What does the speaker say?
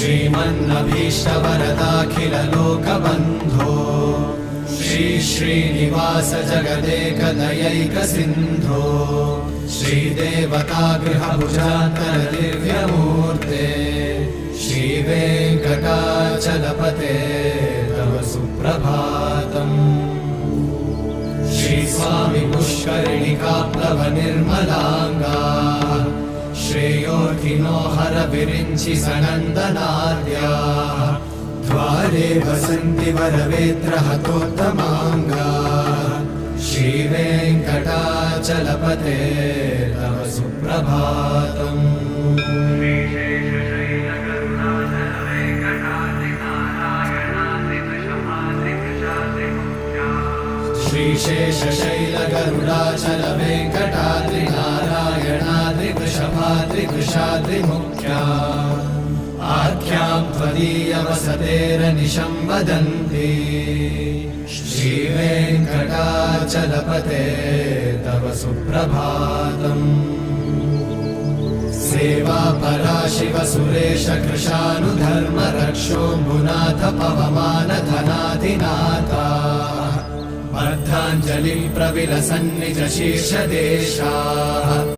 श्रीमन्नभीष्टवरदाखिललोकबन्धो श्रीनिवास जगदेकदयैकसिन्धो श्रीदेवतागृहभुजान्तरदिव्यमूर्ते श्रीवेङ्कटाचलपते तव सुप्रभातम्। श्रीस्वामी पुष्करिणिकाप्लवनिर्मलाङ्गा श्रेयोर्थिनो हरविरिञ्चि सनन्दनाद्याः द्वारे वसन्ति वरवेत्रहतोत्तमाङ्गा श्रीवेङ्कटाचलपते तव सुप्रभातम्। श्रीशेषशैलगरुडाचलवेङ्कटाद्रिनारायणाद्रिवृषभाद्रिवृषाद्रिमुख्या आख्यां त्वदीयवसतेरनिशं वदन्ति श्रीवेङ्कटाचलपते तव सुप्रभातम्। सेवापरा शिव सुरेश कृशानुधर्म रक्षोऽम्बुनाथ पवमानधनाधिनाथा अर्धाञ्जलिं प्रविलसन्निज शीर्षदेशाः।